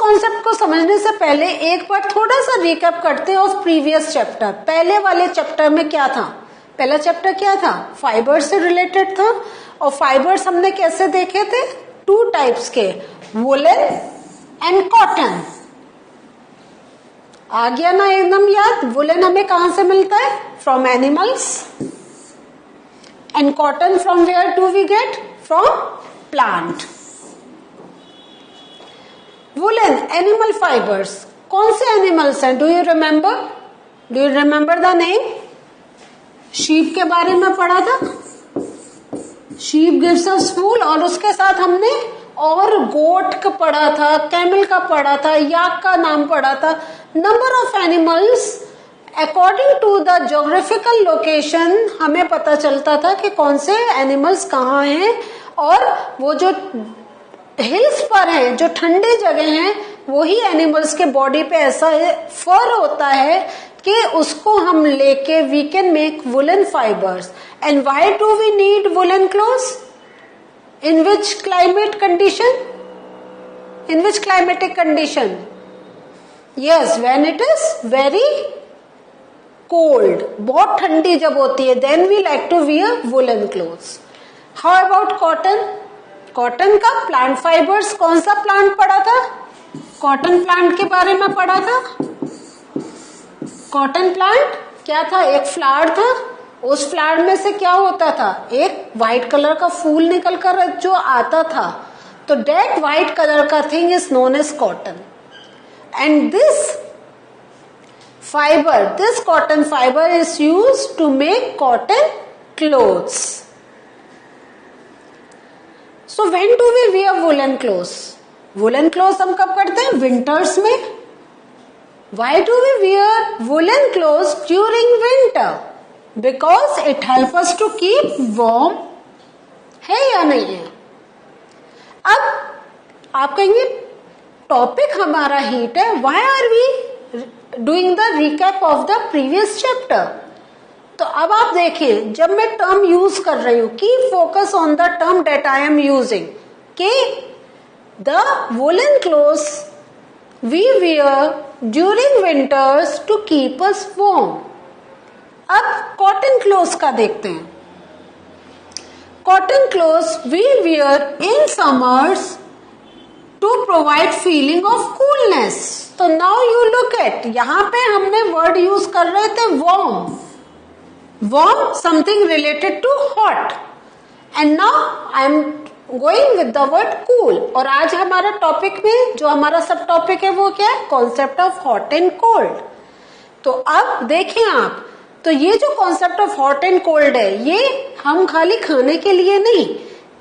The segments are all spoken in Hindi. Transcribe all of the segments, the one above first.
कॉन्सेप्ट को समझने से पहले एक बार थोड़ा सा रिकैप करते हैं ऑफ प्रीवियस चैप्टर। पहले वाले चैप्टर में क्या था? पहला चैप्टर क्या था? फाइबर्स से रिलेटेड था। और फाइबर्स हमने कैसे देखे थे? 2 टाइप्स के, वुलन एंड कॉटन। आ गया ना एकदम याद? वुलन हमें कहां से मिलता है? From animals. And cotton from where do we get? From plant. Woollen animal fibres, कौन से एनिमल्स हैं? Do you remember? Do you remember the name? Sheep के बारे में पढ़ा था, शीप गिव्स अस वूल। और उसके साथ हमने और गोट का पढ़ा था, कैमल का पढ़ा था, याक का नाम पढ़ा था। Number of animals according to the geographical location हमें पता चलता था कि कौन से एनिमल्स कहाँ हैं। और वो जो हिल्स पर हैं, जो ठंडे जगह हैं, वही एनिमल्स के बॉडी पे ऐसा फर होता है कि उसको हम लेके we can make woollen fibres. And why do we need woollen clothes? In which climate condition? In which climatic condition? Yes, when it is very cold, बहुत ठंडी जब होती है, then we like to wear woollen clothes. How about cotton? Cotton का प्लांट फाइबर्स, कौन सा प्लांट पढ़ा था? कॉटन प्लांट के बारे में पढ़ा था। कॉटन प्लांट क्या था? एक फ्लावर था, उस फ्लावर में से क्या होता था? एक व्हाइट कलर का फूल निकल कर जो आता था, तो दैट व्हाइट कलर का thing is known as cotton. And this fibre, this cotton fibre is used to make cotton clothes. So when do we wear woolen clothes? Woolen clothes हम कब करते हैं? विंटर्स में। Why do we wear woolen clothes during winter? Because it helps us to keep warm, है या नहीं है? अब आप कहेंगे टॉपिक हमारा हीट है, why are we doing the recap of the previous chapter? तो अब आप देखें, जब मैं टर्म यूज कर रही हूं, की focus on the term that I am using, कि the woollen clothes we wear during winters to keep us warm. अब कॉटन क्लोथ्स का देखते हैं। Cotton clothes we wear in summers to provide feeling of coolness. तो नाउ यू लुक एट, यहां पे हमने वर्ड यूज कर रहे थे warm, warm, something related to hot, and now I am going with the word cool। और आज हमारा टॉपिक में जो हमारा सब टॉपिक है वो क्या है? Concept of hot and cold. तो अब देखें आप, तो ये जो concept of hot and cold है, ये हम खाली खाने के लिए नहीं,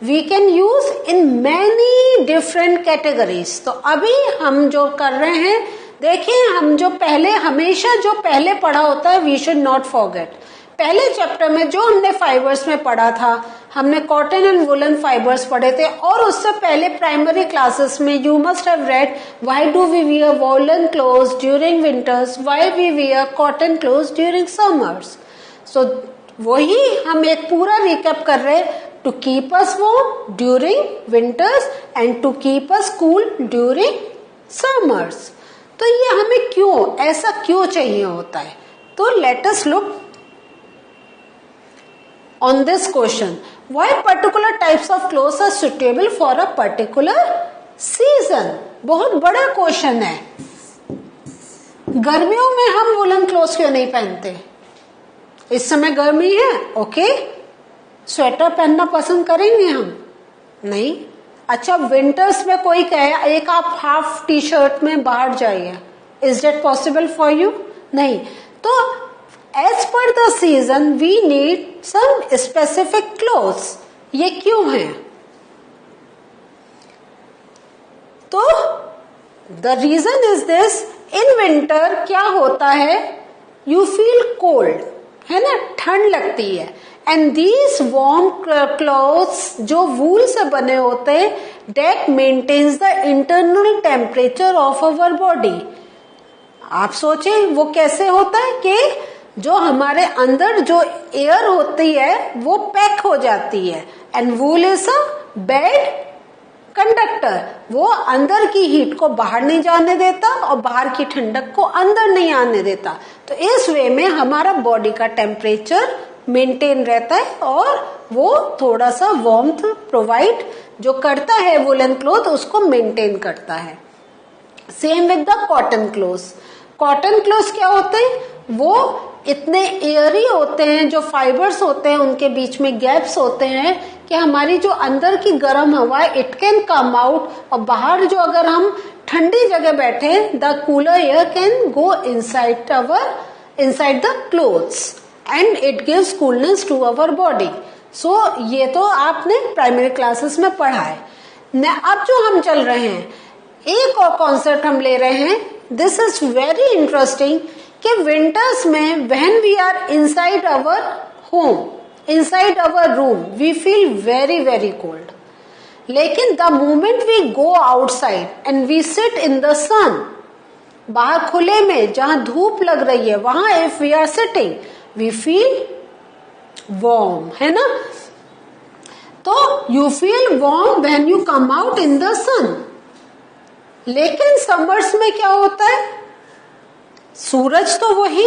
we can use in many different categories. तो अभी हम जो कर रहे हैं, देखिए, हम जो पहले हमेशा जो पहले पढ़ा होता है, वी शुड नॉट फॉरगेट। पहले चैप्टर में जो हमने फाइबर्स में पढ़ा था, हमने कॉटन एंड वुलन फाइबर्स पढ़े थे। और उससे पहले प्राइमरी क्लासेस में you must have read why do we wear woollen clothes during winters, why we wear cotton clothes during summers. So वही हम एक पूरा रिकैप कर रहे हैं, to keep us warm during winters and to keep us cool during summers. तो ये हमें क्यों, ऐसा क्यों चाहिए होता है? तो let us look on this question, why particular types of clothes are suitable for a particular season? बहुत बड़ा क्वेश्चन है। गर्मियों में हम वुलन क्लोथ्स क्यों नहीं पहनते? इस समय गर्मी है, ओके, स्वेटर पहनना पसंद करेंगे हम? नहीं। अच्छा, विंटर्स में कोई कहे एक आप हाफ टी शर्ट में बाहर जाइए, is that possible for you? नहीं। तो as per the season we need some specific clothes। ये क्यों है? तो the reason is this, in winter क्या होता है? You feel cold, है ना, ठंड लगती है। and these warm clothes जो वूल से बने होते हैं, that maintains the internal temperature of our body। आप सोचें वो कैसे होता है कि जो हमारे अंदर जो एयर होती है वो पैक हो जाती है। And wool is a bad conductor, वो अंदर की हीट को बाहर नहीं जाने देता और बाहर की ठंडक को अंदर नहीं आने देता। तो इस वे में हमारा बॉडी का टेम्परेचर मेंटेन रहता है और वो थोड़ा सा वार्मथ प्रोवाइड जो करता है वुलन क्लॉथ उसको मेंटेन करता है। Same with the cotton cloth. Cotton cloth क्या होते हैं, वो इतने एयरी होते हैं, जो फाइबर्स होते हैं उनके बीच में गैप्स होते हैं कि हमारी जो अंदर की गर्म हवा है इट कैन कम आउट, और बाहर जो अगर हम ठंडी जगह बैठे the cooler air can go inside the clothes and it gives coolness to our body. So ये तो आपने प्राइमरी क्लासेस में पढ़ा है। अब जो हम चल रहे हैं, एक और कॉन्सेप्ट हम ले रहे हैं, दिस इज वेरी इंटरेस्टिंग, कि विंटर्स में when we are inside our home, inside our room, we feel very very cold. लेकिन the moment we go outside and we sit in the sun, बाहर खुले में जहां धूप लग रही है वहां if we are sitting we feel warm, है ना। तो you feel warm when you come out in the sun. लेकिन समर्स में क्या होता है, सूरज तो वही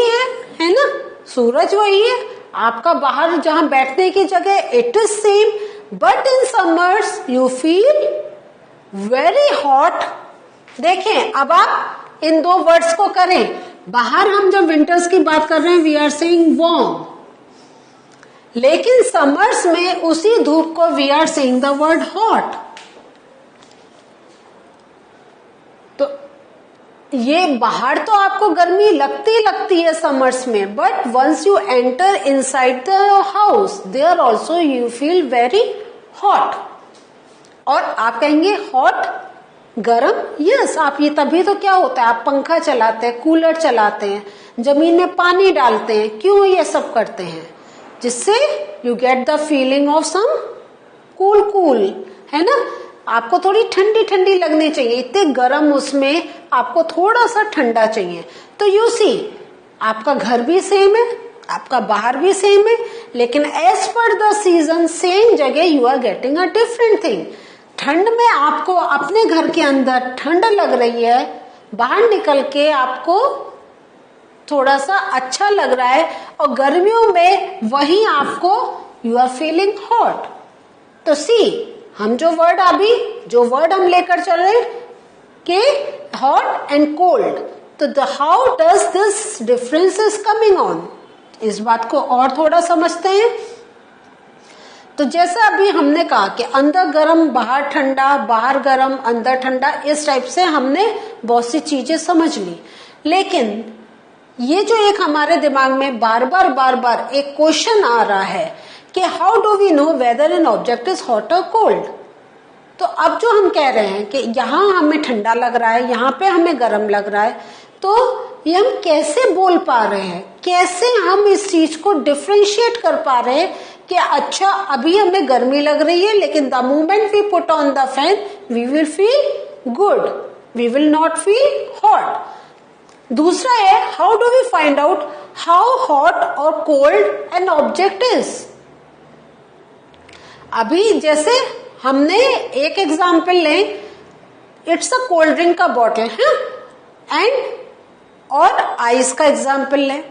है ना, सूरज वही है, आपका बाहर जहां बैठने की जगह it is same, but in summers you feel very hot. देखें, अब आप इन दो वर्ड्स को करें, बाहर हम जब विंटर्स की बात कर रहे हैं वी आर सेइंग वार्म, लेकिन समर्स में उसी धूप को we are saying the word hot. तो ये बाहर तो आपको गर्मी लगती है समर्स में, but once you enter inside the house there also you feel very hot. और आप कहेंगे हॉट, गरम, यस, आप ये तभी तो क्या होता है, आप पंखा चलाते हैं, कूलर चलाते हैं, जमीन में पानी डालते हैं, क्यों ये सब करते हैं, जिससे you get the feeling of some cool, है ना। आपको थोड़ी ठंडी ठंडी लगनी चाहिए, इतने गर्म उसमें आपको थोड़ा सा ठंडा चाहिए। तो यू सी, आपका घर भी सेम है, आपका बाहर भी सेम है, लेकिन as per the season same जगह you are getting a different thing. ठंड में आपको अपने घर के अंदर ठंड लग रही है, बाहर निकल के आपको थोड़ा सा अच्छा लग रहा है, और गर्मियों में वही आपको यू आर फीलिंग हॉट। तो सी, हम जो वर्ड हम लेकर चल रहे हैं कि हॉट एंड कोल्ड, तो how does this difference is coming on, इस बात को और थोड़ा समझते हैं। तो जैसा अभी हमने कहा कि अंदर गर्म बाहर ठंडा, बाहर गर्म अंदर ठंडा, इस टाइप से हमने बहुत सी चीजें समझ ली। लेकिन ये जो एक हमारे दिमाग में बार बार एक क्वेश्चन आ रहा है कि how do we know whether an object is hot और कोल्ड। तो अब जो हम कह रहे हैं कि यहाँ हमें ठंडा लग रहा है, यहाँ पे हमें गर्म लग रहा है, तो ये हम कैसे बोल पा रहे हैं, कैसे हम इस चीज को डिफ्रेंशिएट कर पा रहे हैं कि अच्छा अभी हमें गर्मी लग रही है, लेकिन the moment we put on the fan we will feel good, we will not feel hot. दूसरा है, how do we find out how hot और कोल्ड एन ऑब्जेक्ट इज। अभी जैसे हमने एक एग्जाम्पल लें, इट्स अ कोल्ड ड्रिंक का बॉटल है, एंड और आइस का एग्जाम्पल लें,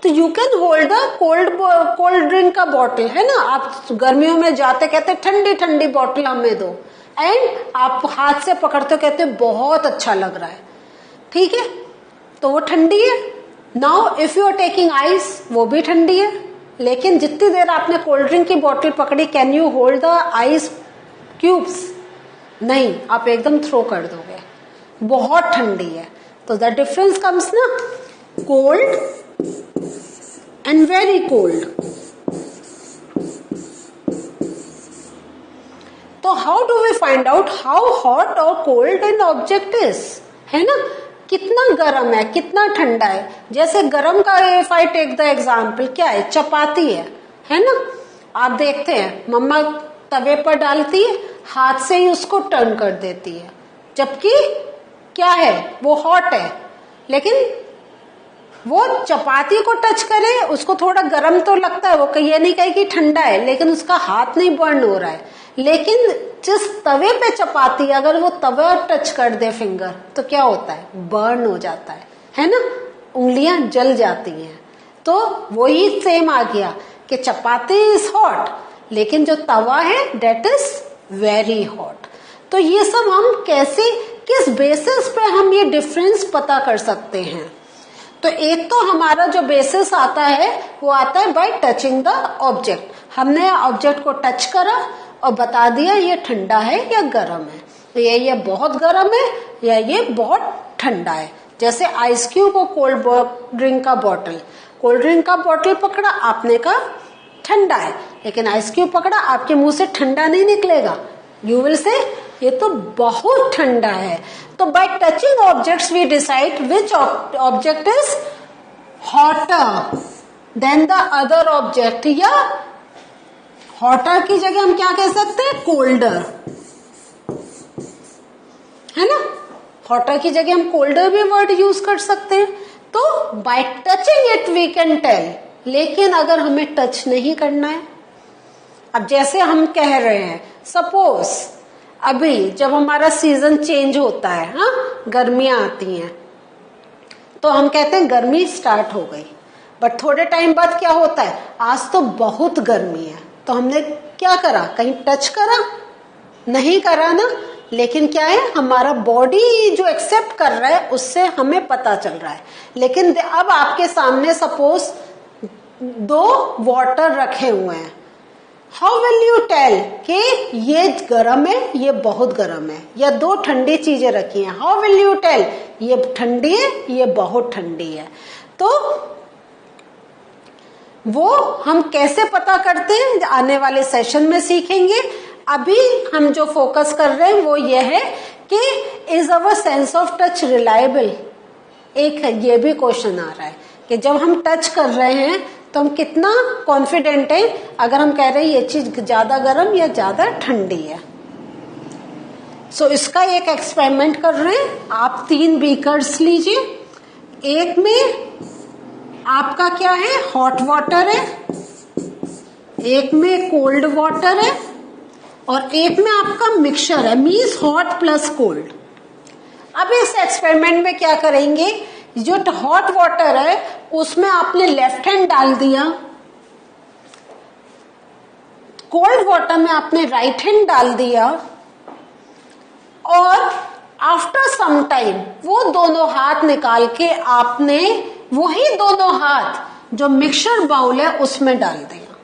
तो you can hold the cold drink का बॉटल, है ना। आप गर्मियों में जाते कहते ठंडी ठंडी बॉटल हमें दो, एंड आप हाथ से पकड़ते कहते बहुत अच्छा लग रहा है, ठीक है, तो वो ठंडी है। Now if you are taking ice, वो भी ठंडी है, लेकिन जितनी देर आपने कोल्ड ड्रिंक की बोतल पकड़ी, can you hold the ice cubes? नहीं, आप एकदम थ्रो कर दोगे, बहुत ठंडी है। तो द डिफरेंस कम्स ना, कोल्ड एंड वेरी कोल्ड। तो how do we find out how hot और कोल्ड एन ऑब्जेक्ट इज, है ना, कितना गर्म है कितना ठंडा है। जैसे गर्म का if I take the example, क्या है, चपाती है ना। आप देखते हैं मम्मा तवे पर डालती है, हाथ से ही उसको टर्न कर देती है, जबकि क्या है, वो हॉट है, लेकिन वो चपाती को टच करे उसको थोड़ा गर्म तो लगता है, वो ये नहीं कहे कि ठंडा है, लेकिन उसका हाथ नहीं बर्न हो रहा है। लेकिन जिस तवे पे चपाती अगर वो तवा टच कर दे फिंगर तो क्या होता है, बर्न हो जाता है ना, उंगलियां जल जाती हैं। तो वही सेम आ गया कि चपाती इज हॉट लेकिन जो तवा है डेट इज वेरी हॉट। तो ये सब हम कैसे, किस बेसिस पे हम ये डिफरेंस पता कर सकते हैं? तो एक तो हमारा जो बेसिस आता है वो आता है बाय टचिंग द ऑब्जेक्ट। हमने ऑब्जेक्ट को टच करा और बता दिया ये ठंडा है या गर्म है, तो ये बहुत गर्म है या ये बहुत ठंडा है। जैसे आइस क्यूब और कोल्ड ड्रिंक का बॉटल, कोल्ड ड्रिंक का बॉटल पकड़ा आपने कहा ठंडा है, लेकिन आइस क्यूब पकड़ा आपके मुंह से ठंडा नहीं निकलेगा, यू विल से ये तो बहुत ठंडा है। तो by touching objects we decide which object is hotter than the other object, या हॉटर की जगह हम क्या कह सकते हैं, कोल्डर, है ना। हॉटर की जगह हम कोल्डर भी वर्ड यूज कर सकते हैं। तो by touching it we can tell, लेकिन अगर हमें टच नहीं करना है, अब जैसे हम कह रहे हैं सपोज अभी जब हमारा सीजन चेंज होता है, हाँ गर्मियां आती हैं, तो हम कहते हैं गर्मी स्टार्ट हो गई, बट थोड़े टाइम बाद क्या होता है, आज तो बहुत गर्मी है, तो हमने क्या करा, कहीं टच करा नहीं करा ना, लेकिन क्या है हमारा बॉडी जो एक्सेप्ट कर रहा है उससे हमें पता चल रहा है। लेकिन अब आपके सामने सपोज 2 वाटर रखे हुए हैं, हाउ विल यू टेल कि ये गर्म है ये बहुत गर्म है, या 2 ठंडी चीजें रखी हैं, हाउ विल यू टेल ये ठंडी है ये बहुत ठंडी है। तो वो हम कैसे पता करते हैं आने वाले सेशन में सीखेंगे। अभी हम जो फोकस कर रहे हैं वो ये है कि is our sense of touch reliable. एक ये भी क्वेश्चन आ रहा है कि जब हम टच कर रहे हैं तो हम कितना कॉन्फिडेंट हैं अगर हम कह रहे हैं ये चीज ज्यादा गर्म या ज्यादा ठंडी है। सो इसका एक एक्सपेरिमेंट कर रहे हैं। आप 3 बीकर्स लीजिए, एक में आपका क्या है हॉट वाटर है, एक में कोल्ड वाटर है और एक में आपका मिक्सचर है, मीन्स हॉट प्लस कोल्ड। अब इस एक्सपेरिमेंट में क्या करेंगे, जो हॉट वाटर है उसमें आपने लेफ्ट हैंड डाल दिया, कोल्ड वाटर में आपने राइट हैंड डाल दिया, और आफ्टर सम टाइम वो दोनों हाथ निकाल के आपने वही दोनों हाथ जो मिक्सचर बाउल है उसमें डाल दिया।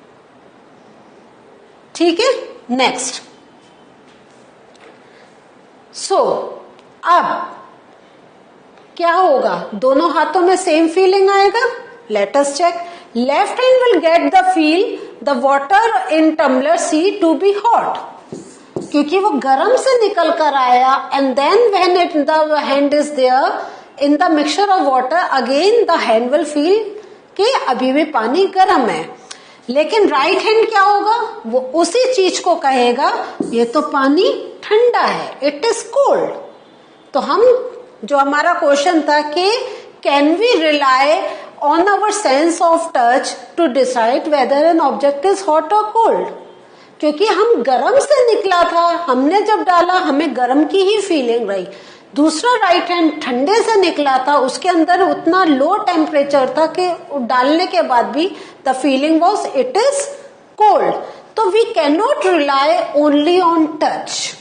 ठीक है, नेक्स्ट। सो अब क्या होगा, दोनों हाथों में सेम फीलिंग आएगा। Let us check. Left hand will get the feel the water in tumbler see to be hot, क्योंकि वो गर्म से निकल कर आया, and then when it the hand is there in the mixture of water, again the hand will feel कि अभी भी पानी गर्म है। लेकिन राइट हैंड क्या होगा, वो उसी चीज को कहेगा ये तो पानी ठंडा है, इट इज कोल्ड। तो हम जो हमारा क्वेश्चन था कि can we rely on our sense of touch to decide whether an object is hot और कोल्ड, क्योंकि हम गर्म से निकला था, हमने जब डाला हमें गर्म की ही फीलिंग रही। दूसरा राइट हैंड ठंडे से निकला था, उसके अंदर उतना लो टेम्परेचर था कि डालने के बाद भी the feeling was it is cold. तो we can not rely only on touch.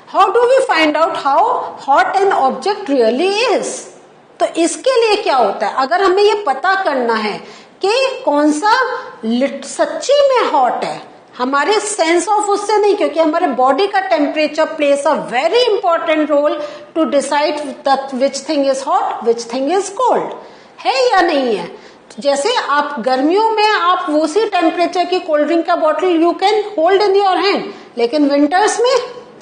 How do we find out how hot an object really is? तो इसके लिए क्या होता है, अगर हमें ये पता करना है कि कौन सा सच्ची में हॉट है, हमारे सेंस ऑफ उससे नहीं, क्योंकि हमारे बॉडी का temperature plays a very important role to decide that which thing is hot which thing is cold, है या नहीं है। जैसे आप गर्मियों में आप उसी टेम्परेचर की कोल्ड ड्रिंक का bottle you can hold in your hand, लेकिन विंटर्स में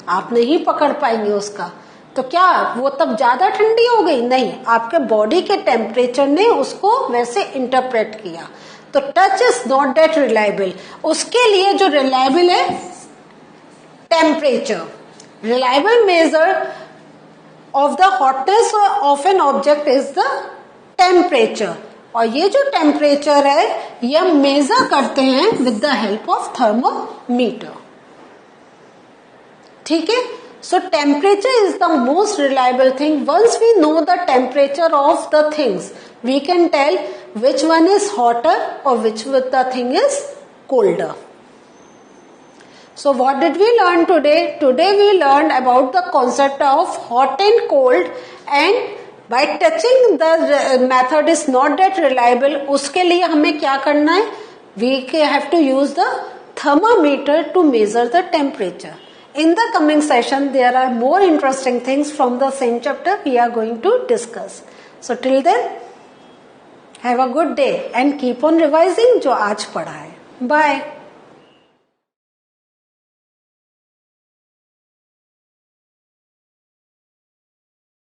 आप नहीं पकड़ पाएंगे उसका, तो क्या वो तब ज्यादा ठंडी हो गई? नहीं, आपके बॉडी के टेम्परेचर ने उसको वैसे इंटरप्रेट किया। तो touch is not that reliable. उसके लिए जो रिलायबल है temperature. Reliable measure of the hotness of N object is the temperature, और ये जो टेम्परेचर है ये हम मेजर करते हैं with the help of thermometer. ठीक है. So temperature is the most reliable thing. Once we know the temperature of the things, we can tell which one is hotter or which the thing is colder. So what did we learn today? Today we learned about the concept of hot and cold, and by touching the method is not that reliable. उसके लिए हमें क्या करना है? We have to use the thermometer to measure the temperature. In the coming session, there are more interesting things from the same chapter we are going to discuss. So till then, have a good day and keep on revising जो आज पढ़ा है. Bye.